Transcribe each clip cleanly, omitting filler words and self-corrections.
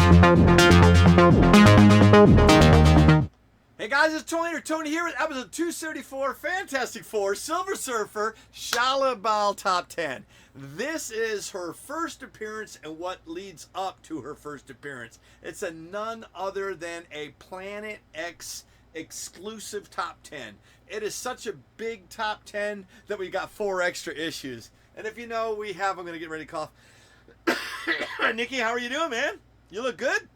Hey guys, it's Tony here with episode 274, Fantastic Four, Silver Surfer, Shalla-Bal Top 10. This is her first appearance and what leads up to her first appearance. It's a none other than a Planet X exclusive top 10. It is such a big top 10 that we got 4 extra issues. And if you know, I'm going to get ready to cough. Nikki, how are you doing, man? You look good.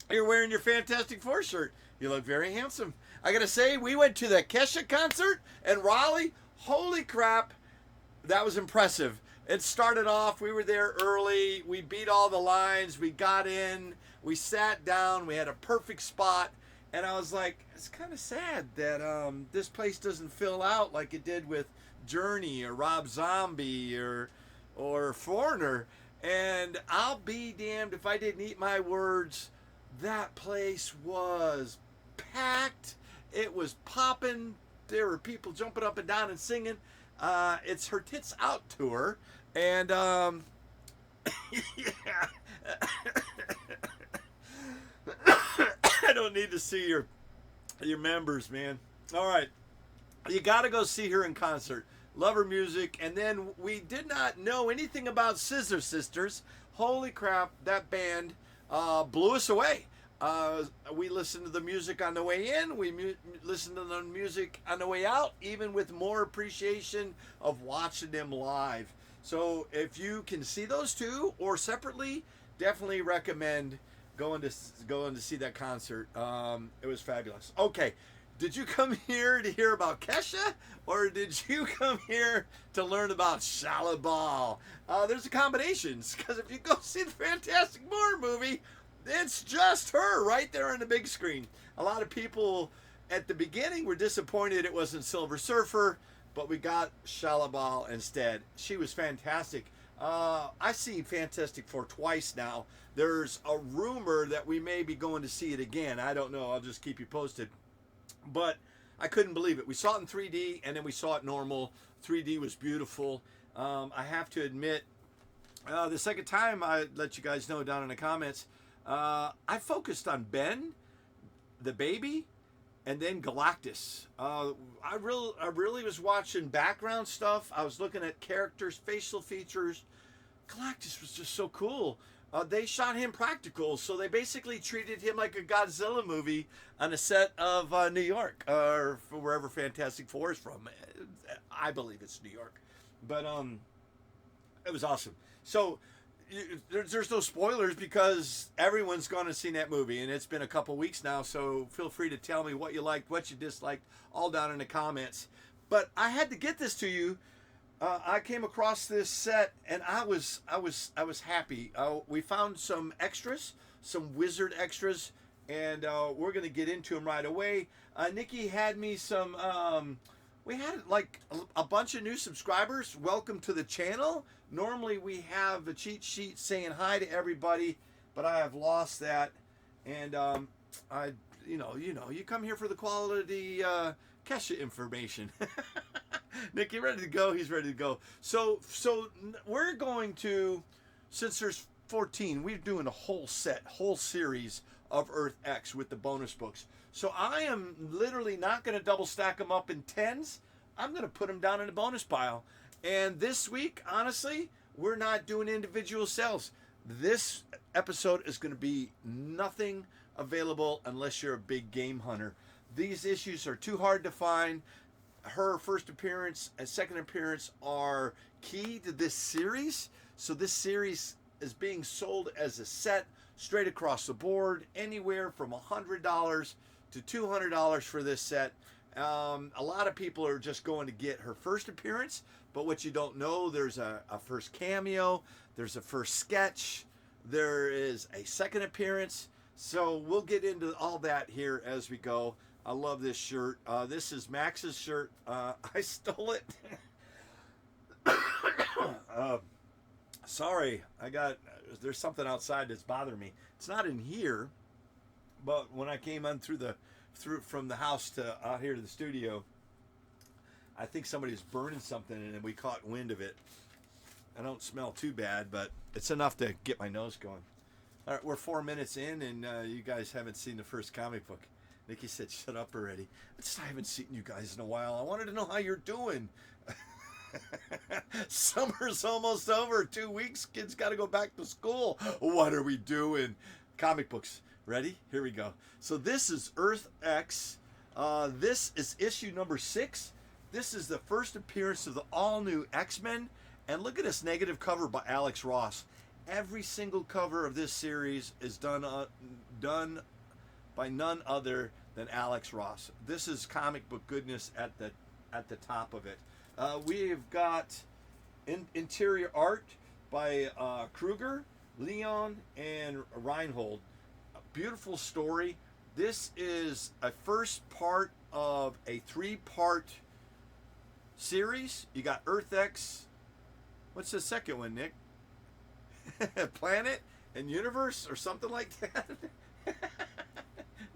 You're wearing your Fantastic Four shirt. You look very handsome. I gotta say, we went to the Kesha concert in Raleigh. Holy crap, that was impressive. It started off, we were there early. We beat all the lines. We got in. We sat down. We had a perfect spot. And I was like, it's kind of sad that this place doesn't fill out like it did with Journey or Rob Zombie or Foreigner. And I'll be damned if I didn't eat my words. That place was packed. It was popping. There were people jumping up and down and singing. It's her Tits Out tour. And, yeah. I don't need to see your members, man. All right. You got to go see her in concert. Love her music. And then we did not know anything about Scissor Sisters. Holy crap, that band blew us away. We listened to the music on the way in. We listened to the music on the way out, even with more appreciation of watching them live. So if you can see those two or separately, definitely recommend going to see that concert. It was fabulous. Okay. Did you come here to hear about Kesha, or did you come here to learn about Shalla-Bal? There's a combination, because if you go see the Fantastic Four movie, it's just her right there on the big screen. A lot of people at the beginning were disappointed it wasn't Silver Surfer, but we got Shalla-Bal instead. She was fantastic. I see Fantastic Four twice now. There's a rumor that we may be going to see it again. I don't know. I'll just keep you posted. But I couldn't believe it. We saw it in 3D, and then we saw it normal. 3D was beautiful. I have to admit, the second time I let you guys know down in the comments, I focused on Ben, the baby, and then Galactus. I really was watching background stuff. I was looking at characters, facial features. Galactus was just so cool. They shot him practical, so they basically treated him like a Godzilla movie on a set of New York, or wherever Fantastic Four is from. I believe it's New York. But it was awesome. So there's no spoilers because everyone's gone and seen that movie, and it's been a couple weeks now, so feel free to tell me what you liked, what you disliked, all down in the comments. But I had to get this to you. I came across this set and I was happy. We found some extras, some wizard extras, and we're gonna get into them right away. Nikki had me some. We had like a bunch of new subscribers. Welcome to the channel. Normally we have a cheat sheet saying hi to everybody, but I have lost that. And you come here for the quality Kesha information. Nick, you ready to go? He's ready to go. So we're going to, since there's 14, we're doing a whole series of Earth X with the bonus books. So I am literally not going to double stack them up in 10s. I'm going to put them down in the bonus pile. And this week, honestly, we're not doing individual sales. This episode is going to be nothing available unless you're a big game hunter. These issues are too hard to find. Her first appearance and second appearance are key to this series. So this series is being sold as a set straight across the board, anywhere from $100 to $200 for this set. A lot of people are just going to get her first appearance, but what you don't know, there's a first cameo, there's a first sketch, there is a second appearance. So we'll get into all that here as we go. I love this shirt. This is Max's shirt. I stole it. Sorry, there's something outside that's bothering me. It's not in here, but when I came on from the house to out here to the studio, I think somebody was burning something and we caught wind of it. I don't smell too bad, but it's enough to get my nose going. All right, we're 4 minutes in, and you guys haven't seen the first comic book. Nikki said, "Shut up already." I haven't seen you guys in a while. I wanted to know how you're doing. Summer's almost over. 2 weeks. Kids got to go back to school. What are we doing? Comic books. Ready? Here we go. So this is Earth X. This is issue number 6. This is the first appearance of the all-new X-Men. And look at this negative cover by Alex Ross. Every single cover of this series is done by none other than Alex Ross. This is comic book goodness at the top of it. We've got interior art by Kruger, Leon, and Reinhold. A beautiful story. This is a first part of a 3-part series. You got Earth X. What's the second one, Nick? Planet and Universe or something like that?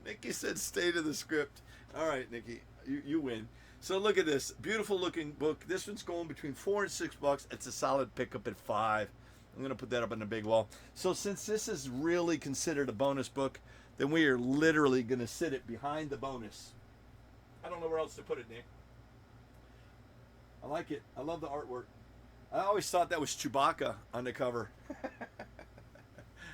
Nikki said stay to the script. All right, Nikki, you win. So look at this beautiful looking book. This one's going between $4 and $6. It's a solid pickup at $5. I'm gonna put that up on the big wall. So since this is really considered a bonus book, then we are literally gonna sit it behind the bonus. I don't know where else to put it, Nick. I like it. I love the artwork. I always thought that was Chewbacca on the cover.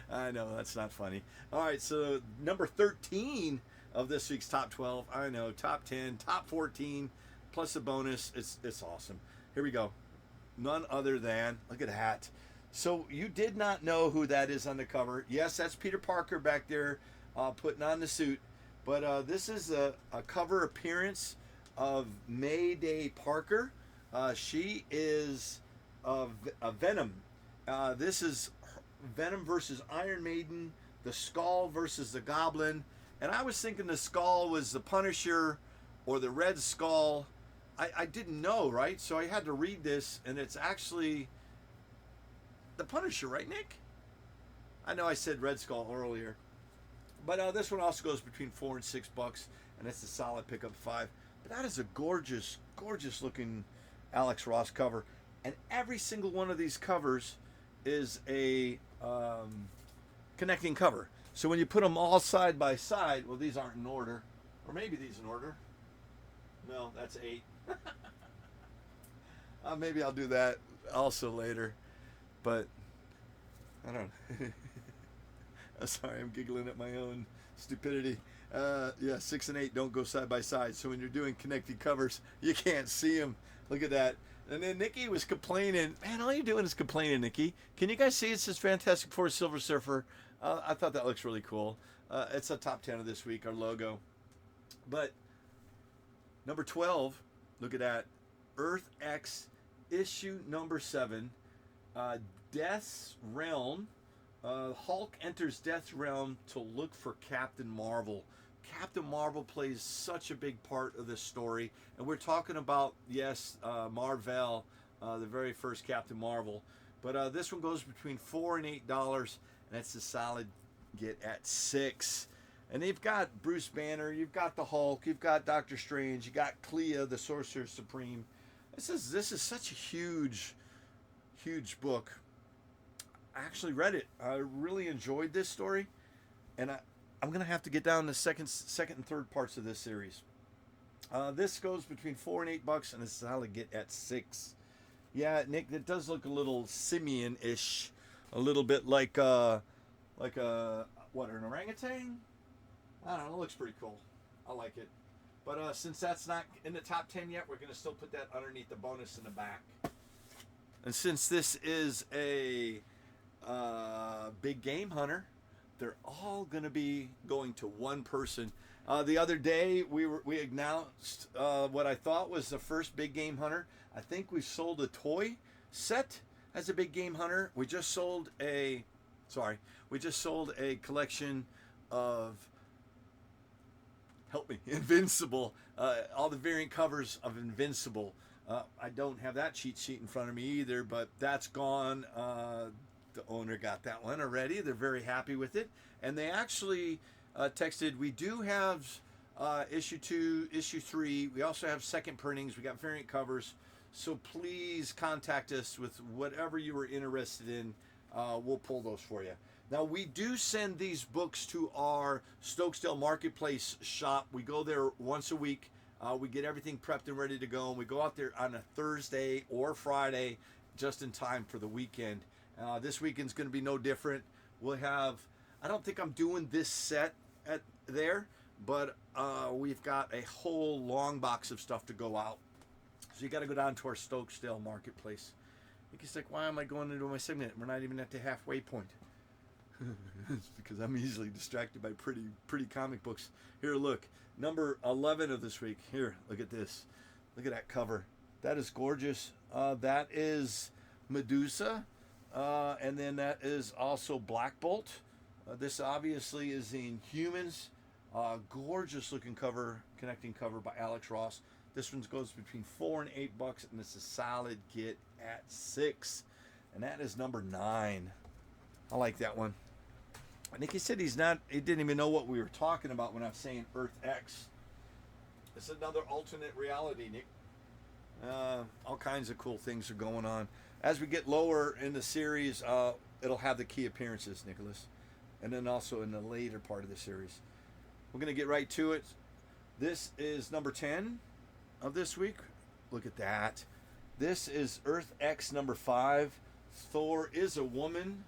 I know, that's not funny. All right, so number 13 of this week's top 12. I know, top 10, top 14, plus a bonus. It's awesome. Here we go. None other than, look at that. So you did not know who that is on the cover. Yes, that's Peter Parker back there putting on the suit. But this is a cover appearance of Mayday Parker. She is a Venom. This is Venom versus Iron Maiden, the Skull versus the Goblin. And I was thinking the Skull was the Punisher or the Red Skull. I didn't know, right? So I had to read this, and it's actually the Punisher, right, Nick? I know I said Red Skull earlier. But this one also goes between $4 and $6, and it's a solid pickup 5. But that is a gorgeous, gorgeous looking Alex Ross cover. And every single one of these covers is a connecting cover. So when you put them all side by side, well, these aren't in order. Or maybe these in order. No, that's 8. Maybe I'll do that also later. But, I don't know. I'm sorry, I'm giggling at my own stupidity. Yeah, 6 and 8 don't go side by side. So when you're doing connected covers, you can't see them. Look at that. And then Nikki was complaining. Man, all you're doing is complaining, Nikki. Can you guys see it says Fantastic Four Silver Surfer? I thought that looks really cool. It's a top 10 of this week, our logo. But number 12, look at that. Earth X, issue number 7. Death's Realm. Hulk enters Death's Realm to look for Captain Marvel. Captain Marvel plays such a big part of this story. And we're talking about, yes, Mar-vel, the very first Captain Marvel. But this one goes between $4 and $8, and that's a solid get at 6. And they've got Bruce Banner, you've got the Hulk, you've got Doctor Strange, you got Clea, the Sorcerer Supreme. This is such a huge book. I actually read it. I really enjoyed this story, and I'm gonna have to get down to second and third parts of this series. This goes between $4 and $8, and it's a solid get at 6. Yeah, Nick, it does look a little simian-ish, a little bit like an orangutan. I don't know. It looks pretty cool. I like it. But since that's not in the top 10 yet, we're gonna still put that underneath the bonus in the back. And since this is a big game hunter, they're all going to be going to one person. The other day we announced what I thought was the first big game hunter. I think we sold a toy set as a big game hunter. We just sold a collection of, help me, Invincible. All the variant covers of Invincible. I don't have that cheat sheet in front of me either, but that's gone. The owner got that one already. They're very happy with it. And they actually texted, we do have issue 2, issue 3. We also have second printings. We got variant covers. So please contact us with whatever you were interested in. We'll pull those for you. Now, we do send these books to our Stokesdale Marketplace shop. We go there once a week. We get everything prepped and ready to go, and we go out there on a Thursday or Friday just in time for the weekend. This weekend's going to be no different. We'll have, I don't think I'm doing this set at there, but we've got a whole long box of stuff to go out. So you got to go down to our Stokesdale Marketplace. It's like, why am I going into my segment? We're not even at the halfway point. It's because I'm easily distracted by pretty comic books. Here, look, number 11 of this week. Here, look at this. Look at that cover. That is gorgeous. That is Medusa, and then that is also Blackbolt. This obviously is the Inhumans. Gorgeous looking cover, connecting cover by Alex Ross. This one goes between $4 and $8, and it's a solid get at 6. And that is number 9. I like that one. I think he said he didn't even know what we were talking about when I was saying Earth X. It's another alternate reality, Nick. All kinds of cool things are going on. As we get lower in the series, it'll have the key appearances, Nicholas. And then also in the later part of the series. We're going to get right to it. This is number 10 of this week. Look at that. This is Earth X number 5. Thor is a woman.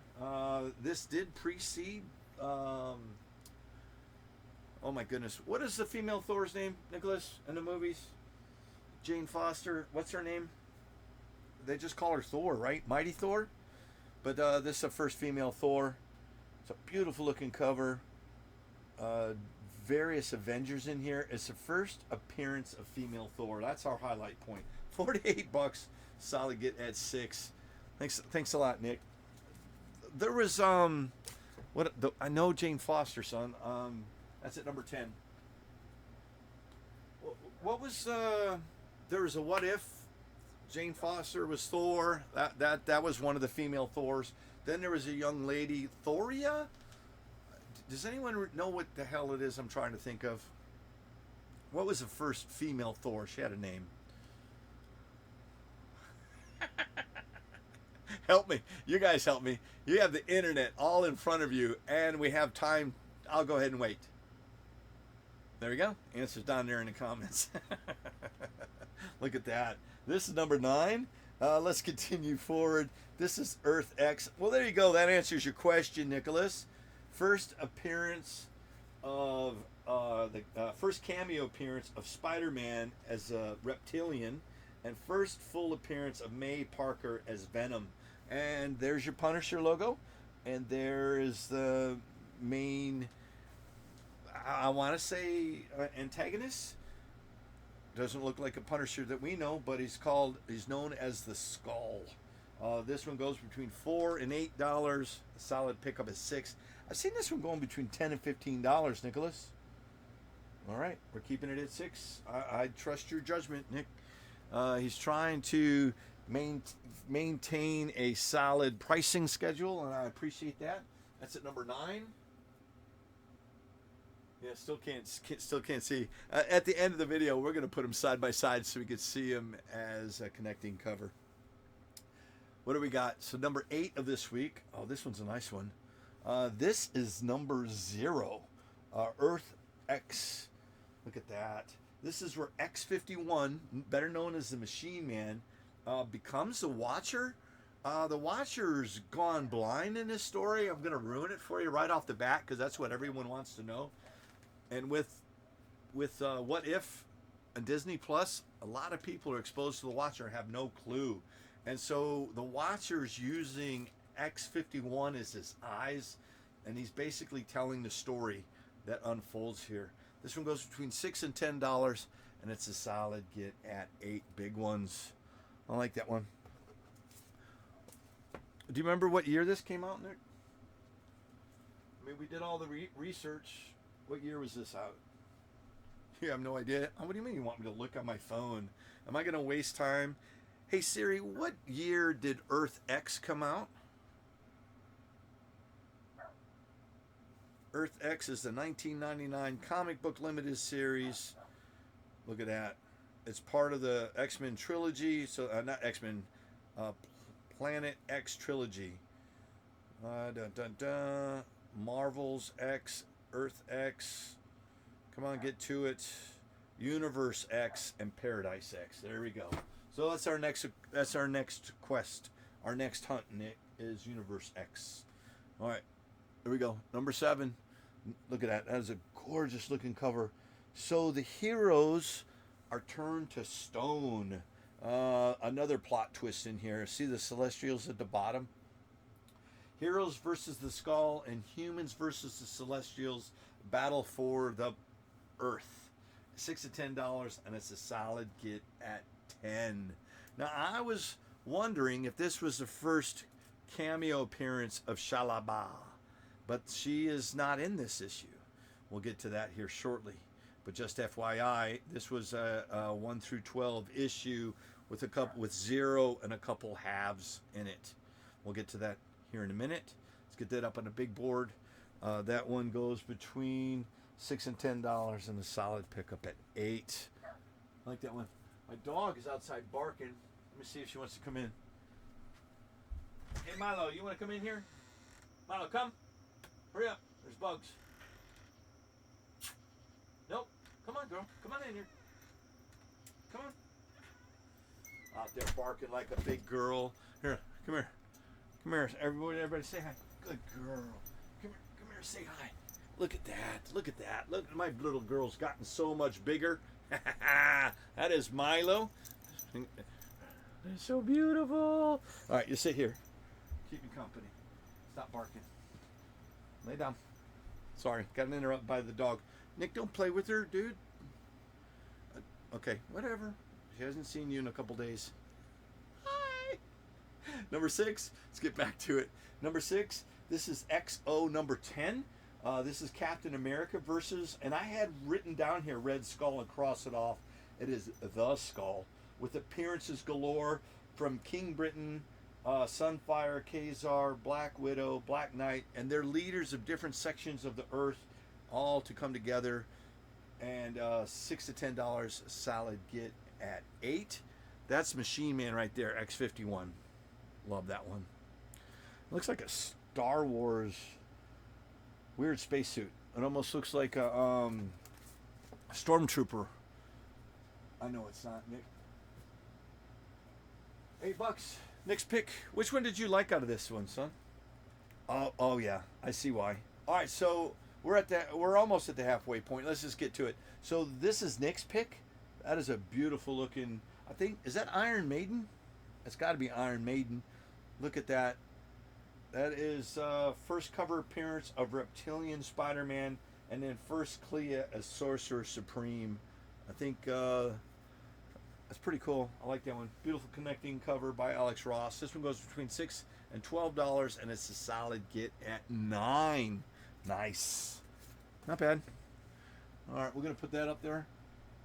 This did precede. Oh my goodness. What is the female Thor's name, Nicholas, in the movies? Jane Foster. What's her name? They just call her Thor, right? Mighty Thor? But this is the first female Thor. It's a beautiful looking cover. Various Avengers in here. It's the first appearance of female Thor. That's our highlight point. $48. Solid get at 6. Thanks a lot, Nick. There was I know Jane Foster, son. That's at number 10. What was there was a what if Jane Foster was Thor. That was one of the female Thors. Then there was a young lady, Thoria. Does anyone know what the hell it is I'm trying to think of? What was the first female Thor? She had a name. Help me. You guys help me. You have the internet all in front of you, and we have time. I'll go ahead and wait. There we go. Answer's down there in the comments. Look at that. This is number 9. Let's continue forward. This is Earth X. Well, there you go. That answers your question, Nicholas. First appearance of first cameo appearance of Spider-Man as a Reptilian, and first full appearance of May Parker as Venom. And there's your Punisher logo, and there is the main, I want to say, antagonist. Doesn't look like a Punisher that we know, but he's known as the Skull. This one goes between $4 and $8. A solid pickup is 6. I've seen this one going between $10 and $15, Nicholas. All right, we're keeping it at 6. I trust your judgment, Nick. He's trying to maintain a solid pricing schedule, and I appreciate that. That's at number 9. Yeah, still can't see. At the end of the video, we're going to put them side by side so we can see them as a connecting cover. What do we got? So number 8 of this week. Oh, this one's a nice one. This is number 0. Earth X. Look at that. This is where X-51, better known as the Machine Man, becomes the Watcher. The Watcher's gone blind in this story. I'm going to ruin it for you right off the bat because that's what everyone wants to know. And with What If and Disney Plus, a lot of people are exposed to the Watcher and have no clue. And so the Watcher's using X-51 as his eyes, and he's basically telling the story that unfolds here. This one goes between $6 and $10, and it's a solid get at 8 big ones. I like that one. Do you remember what year this came out, Nick? I mean, we did all the research. What year was this out? You have no idea? What do you mean you want me to look on my phone? Am I going to waste time? Hey, Siri, what year did Earth X come out? Earth X is the 1999 comic book limited series. Look at that. It's part of the X-Men trilogy. So, not X-Men, Planet X trilogy. Dun, dun, dun. Marvel's X, Earth X. Come on, get to it. Universe X and Paradise X. There we go. So that's our next. That's our next quest. Our next hunt, Nick, is Universe X. All right, there we go. Number 7. Look at that. That is a gorgeous looking cover. So the heroes are turned to stone. Another plot twist in here. See the Celestials at the bottom? Heroes versus the Skull and Humans versus the Celestials battle for the Earth. $6 to $10, and it's a solid get at 10. Now I was wondering if this was the first cameo appearance of Shalla-Bal, but she is not in this issue. We'll get to that here shortly. But just FYI, this was a 1 through 12 issue with 0 and a couple halves in it. We'll get to that here in a minute. Let's get that up on a big board. That one goes between $6 and $10, and a solid pickup at 8. I like that one. My dog is outside barking. Let me see if she wants to come in. Hey Milo, you want to come in here? Milo, come. Hurry up. There's bugs. Nope. Come on, girl. Come on in here. Come on. Out there barking like a big girl. Here, come here. Come here. Everybody say hi. Good girl. Come here, say hi. Look at that. Look at that. Look, my little girl's gotten so much bigger. That is Milo. They're so beautiful. All right, you sit here. Keep me company. Stop barking. Lay down. Sorry, got interrupted by the dog. Nick, don't play with her, dude. Okay, whatever. She hasn't seen you in a couple days. Hi. Number 6. Let's get back to it. Number 6. This is XO number 10. This is Captain America versus, and I had written down here Red Skull and cross it off. It is the Skull with appearances galore from King Britain, Sunfire, Khazar, Black Widow, Black Knight, and they're leaders of different sections of the Earth, all to come together. And $6 to $10 solid get at 8. That's Machine Man right there, X-51. Love that one. Looks like a Star Wars weird spacesuit. It almost looks like a stormtrooper. I know it's not, Nick. $8. Nick's pick. Which one did you like out of this one, son? Oh yeah, I see why. All right, so we're almost at the halfway point. Let's just get to it. So this is Nick's pick. That is a beautiful looking. I think, is that Iron Maiden? It's got to be Iron Maiden. Look at that. That is first cover appearance of Reptilian Spider-Man, and then first Clea as Sorcerer Supreme. I think that's pretty cool. I like that one. Beautiful connecting cover by Alex Ross. This one goes between $6 and $12, and it's a solid get at 9. Nice. Not bad. All right, we're going to put that up there.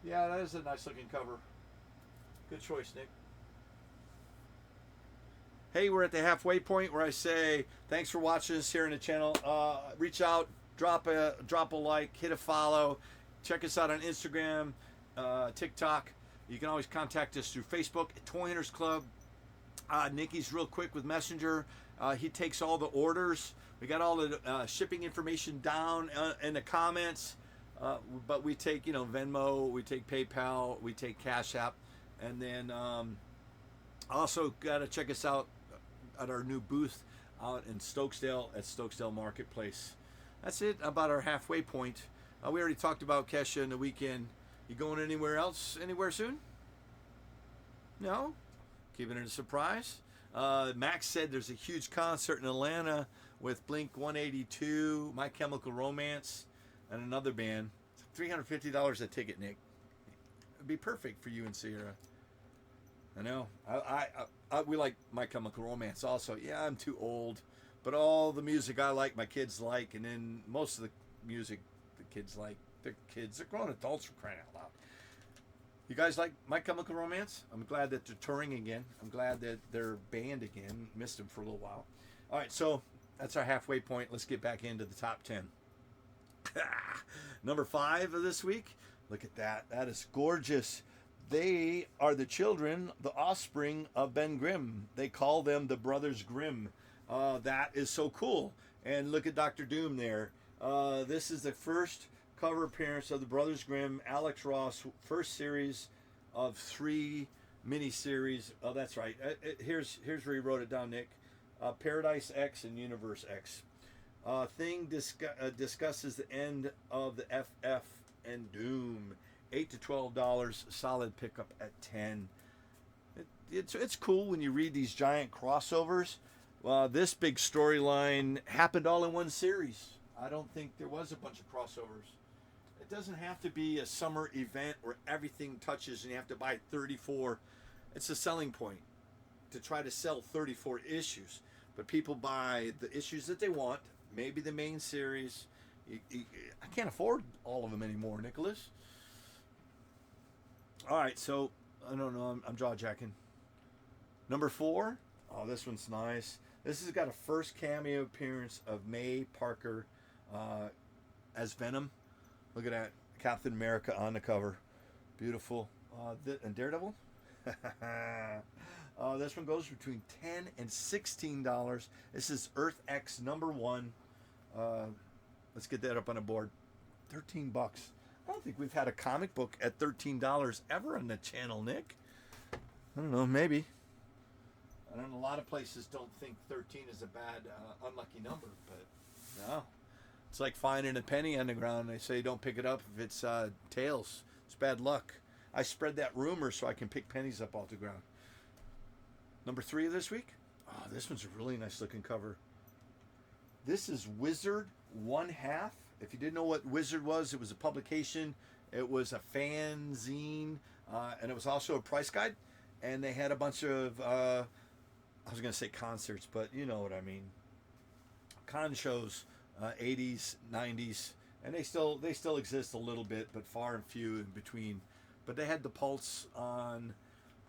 Yeah, that is a nice looking cover. Good choice, Nick. Hey, we're at the halfway point where I say thanks for watching us here on the channel. Reach out, drop a like, hit a follow. Check us out on Instagram, TikTok. You can always contact us through Facebook at Toy Hunters Club. Nikki's real quick with Messenger. He takes all the orders. We got all the shipping information down in the comments. But we take, Venmo, we take PayPal, we take Cash App, and then also got to check us out at our new booth out in Stokesdale at Stokesdale Marketplace. That's it about our halfway point. We already talked about Kesha in the weekend. You going anywhere else, anywhere soon? No? Keeping it a surprise. Max said there's a huge concert in Atlanta with Blink 182, My Chemical Romance, and another band. $350 a ticket, Nick. It'd be perfect for you and Sierra. I know. We like My Chemical Romance also. Yeah, I'm too old, but all the music I like, my kids like, and then most of the music the kids like, they're kids. They're grown adults, for crying out loud. You guys like My Chemical Romance? I'm glad that they're touring again. I'm glad that they're banned again. Missed them for a little while. All right, so that's our halfway point. Let's get back into the top 10. Number 5 of this week. Look at that. That is gorgeous. They are the children, the offspring of Ben Grimm. They call them the Brothers Grimm. That is so cool. And look at Doctor Doom there. This is the first cover appearance of the Brothers Grimm, Alex Ross, first series of 3 miniseries. Oh, that's right. Here's where he wrote it down, Nick. Paradise X and Universe X. Thing discusses the end of the FF and Doom. $8 to $12, solid pickup at 10. It's cool when you read these giant crossovers. This big storyline happened all in one series. I don't think there was a bunch of crossovers. It doesn't have to be a summer event where everything touches and you have to buy 34. It's a selling point to try to sell 34 issues. But people buy the issues that they want, maybe the main series. I can't afford all of them anymore, Nicholas. All right, so I don't know. I'm jaw jacking. Number 4. Oh, this one's nice. This has got a first cameo appearance of May Parker as Venom. Look at that. Captain America on the cover. Beautiful. And Daredevil? This one goes between $10 and $16. This is Earth X #1. Let's get that up on a board. $13. I don't think we've had a comic book at $13 ever on the channel, Nick. I don't know, maybe. I know a lot of places don't think 13 is a bad, unlucky number, but no. It's like finding a penny on the ground. They say don't pick it up if it's tails. It's bad luck. I spread that rumor so I can pick pennies up off the ground. Number 3 of this week. Oh, this one's a really nice looking cover. This is Wizard 1/2. If you didn't know what Wizard was, it was a publication. It was a fanzine, and it was also a price guide. And they had a bunch of, I was going to say concerts, but you know what I mean. Con shows, 80s, 90s, and they still exist a little bit, but far and few in between. But they had the pulse on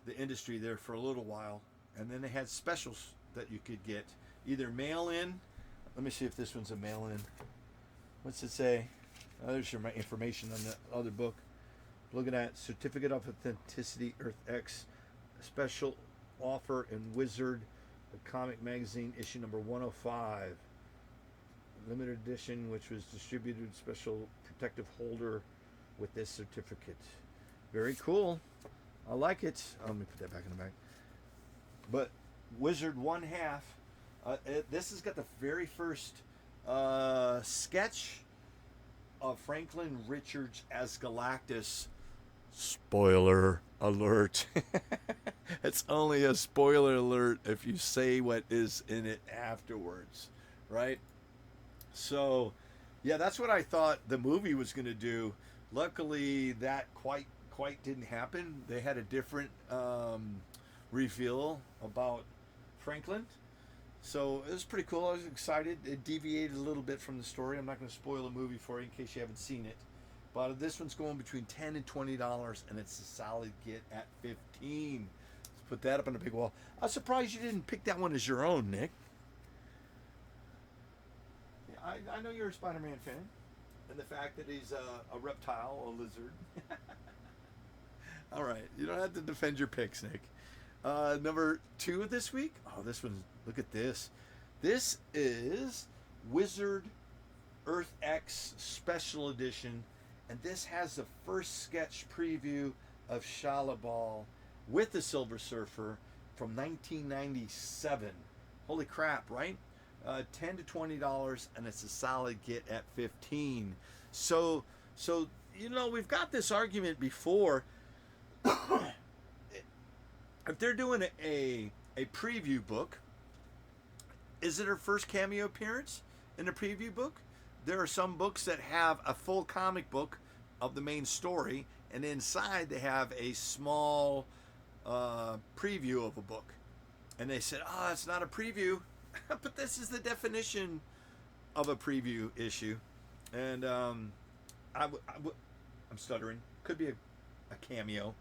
the industry there for a little while, and then they had specials that you could get, either mail in. Let me see if this one's a mail in. What's it say? There's your information on the other book. Looking at Certificate of Authenticity, Earth X, special offer in Wizard, the comic magazine, issue number 105. Limited edition, which was distributed, special protective holder with this certificate. Very cool. I like it. Let me put that back in the bag. But Wizard 1/2. This has got the very first sketch of Franklin Richards as Galactus. Spoiler alert. It's only a spoiler alert if you say what is in it afterwards, right? So, yeah, that's what I thought the movie was going to do. Luckily, that quite didn't happen. They had a different reveal about Franklin. So it was pretty cool. I was excited. It deviated a little bit from the story. I'm not going to spoil the movie for you in case you haven't seen it. But this one's going between $10 and $20, and it's a solid get at $15. Let's put that up on the big wall. I was surprised you didn't pick that one as your own, Nick. I know you're a Spider-Man fan, and the fact that he's a reptile, a lizard. All right, you don't have to defend your picks, Nick. Number 2 of this week. Oh, this one. Look at this. This is Wizard Earth X Special Edition, and this has the first sketch preview of Shalla-Bal with the Silver Surfer from 1997. Holy crap, right? $10 to $20, and it's a solid get at $15. So you know, we've got this argument before. If they're doing a preview book, is it her first cameo appearance in a preview book? There are some books that have a full comic book of the main story, and inside they have a small preview of a book. And they said, oh, it's not a preview. But this is the definition of a preview issue. And I'm stuttering. Could be a cameo.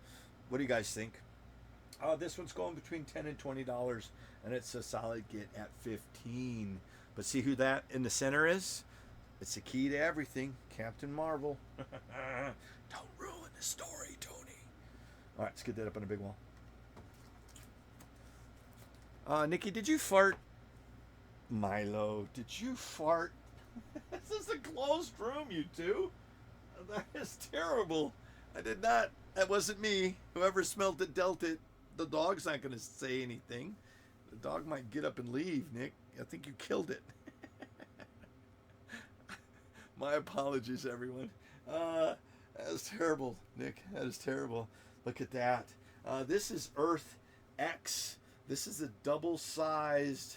What do you guys think? This one's going between $10 and $20, and it's a solid get at $15. But see who that in the center is? It's the key to everything, Captain Mar-vel. Don't ruin the story, Tony. All right, let's get that up on a big wall. Nikki, did you fart? Milo, did you fart? This is a closed room, you two. That is terrible. I did not. That wasn't me. Whoever smelled it dealt it. The dog's not going to say anything. The dog might get up and leave, Nick. I think you killed it. My apologies, everyone. That was terrible, Nick. That is terrible. Look at that. This is Earth X. This is a double-sized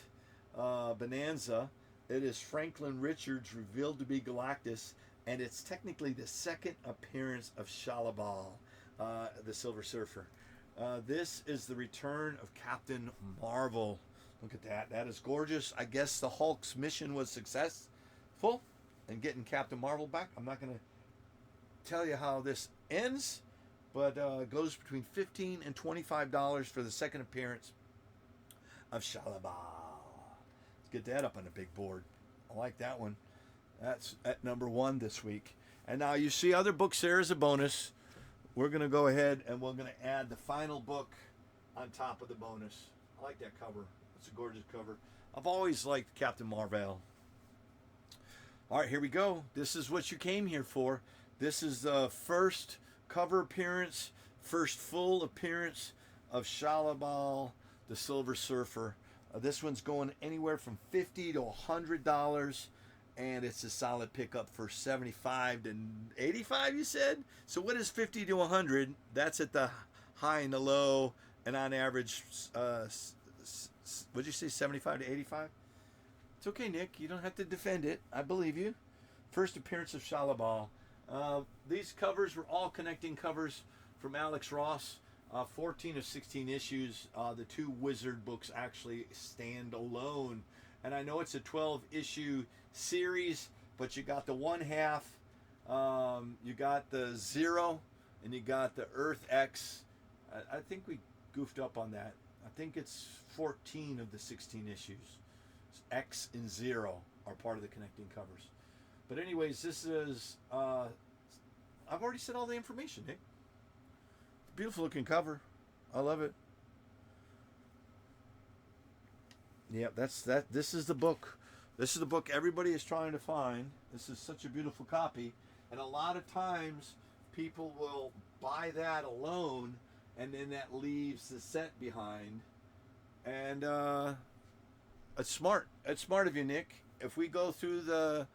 Bonanza. It is Franklin Richards revealed to be Galactus, and it's technically the second appearance of Shalla-Bal, the Silver Surfer. This is the return of Captain Mar-vel. Look at that. That is gorgeous. I guess the Hulk's mission was successful in getting Captain Mar-vel back. I'm not going to tell you how this ends, but it goes between $15 and $25 for the second appearance of Shalla-Bal. Let's get that up on the big board. I like that one. That's at number 1 this week. And now you see other books there as a bonus. We're going to go ahead and we're going to add the final book on top of the bonus. I like that cover. It's a gorgeous cover. I've always liked Captain Mar-vel. All right, here we go. This is what you came here for. This is the first cover appearance, first full appearance of Shalla-Bal, the Silver Surfer. This one's going anywhere from $50 to $100, and it's a solid pickup for $75 to $85, you said? So what is $50 to $100? That's at the high and the low, and on average, what'd you say, $75 to $85? It's okay, Nick. You don't have to defend it. I believe you. First appearance of Shalla-Bal. These covers were all connecting covers from Alex Ross. 14 of 16 issues. The 2 Wizard books actually stand alone. And I know it's a 12-issue series, but you got the 1/2, you got the 0, and you got the Earth X. I think we goofed up on that. I think it's 14 of the 16 issues. X and 0 are part of the connecting covers. But anyways, this is, I've already said all the information, Nick. Beautiful looking cover. I love it. Yeah, that's that. This is the book. This is the book everybody is trying to find. This is such a beautiful copy. And a lot of times people will buy that alone, and then that leaves the set behind. And it's smart. It's smart of you, Nick. If we go through the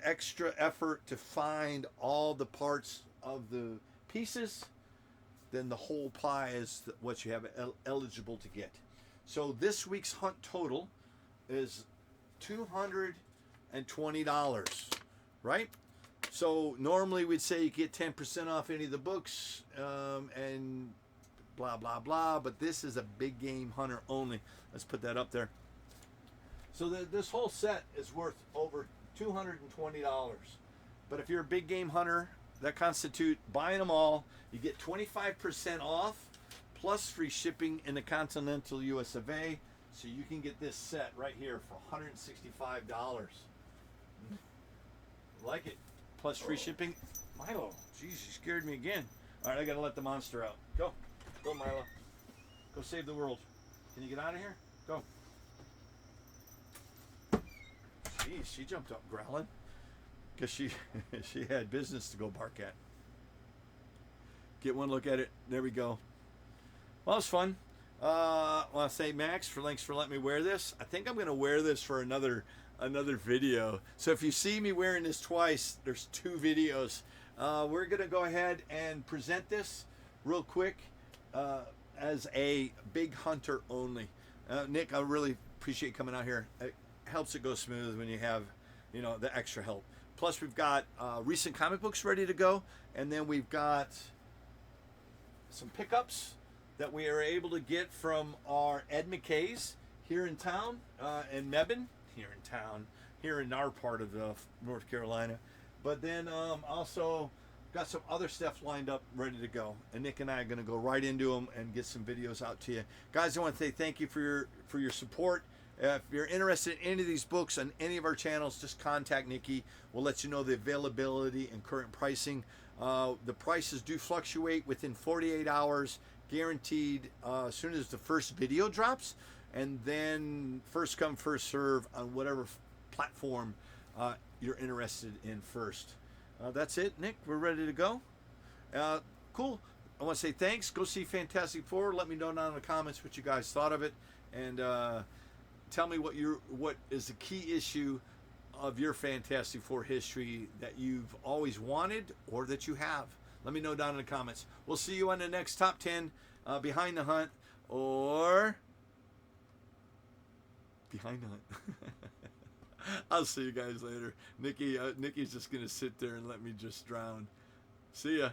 extra effort to find all the parts of the pieces, then the whole pie is what you have eligible to get. So this week's hunt total is $220, right? So normally we'd say you get 10% off any of the books and blah, blah, blah. But this is a big game hunter only. Let's put that up there. So this whole set is worth over $220. But if you're a big game hunter, that constitute buying them all. You get 25% off plus free shipping in the continental US of A. So you can get this set right here for $165. Like it. Plus free shipping. Milo, jeez, you scared me again. All right, I got to let the monster out. Go. Go, Milo. Go save the world. Can you get out of here? Go. Jeez, she jumped up growling. Because she had business to go bark at. Get one look at it. There we go. Well, it was fun. I want to say, Max, thanks for letting me wear this. I think I'm going to wear this for another video. So if you see me wearing this twice, there's 2 videos. We're going to go ahead and present this real quick as a big hunter only. Nick, I really appreciate coming out here. It helps it go smooth when you have, the extra help. Plus, we've got recent comic books ready to go, and then we've got some pickups that we are able to get from our Ed McKay's here in town, in Meiden, here in our part of North Carolina. But then also got some other stuff lined up, ready to go. And Nick and I are going to go right into them and get some videos out to you. Guys, I want to say thank you for your support. If you're interested in any of these books on any of our channels, just contact Nikki. We'll let you know the availability and current pricing. The prices do fluctuate within 48 hours, guaranteed as soon as the first video drops. and then first come, first serve on whatever platform you're interested in first. That's it, Nick. We're ready to go. Cool. I want to say thanks. Go see Fantastic Four. Let me know down in the comments what you guys thought of it, and tell me what is the key issue of your Fantastic Four history that you've always wanted or that you have. Let me know down in the comments. We'll see you on the next Top 10 Behind the Hunt or Behind the Hunt. I'll see you guys later. Nikki's just going to sit there and let me just drown. See ya.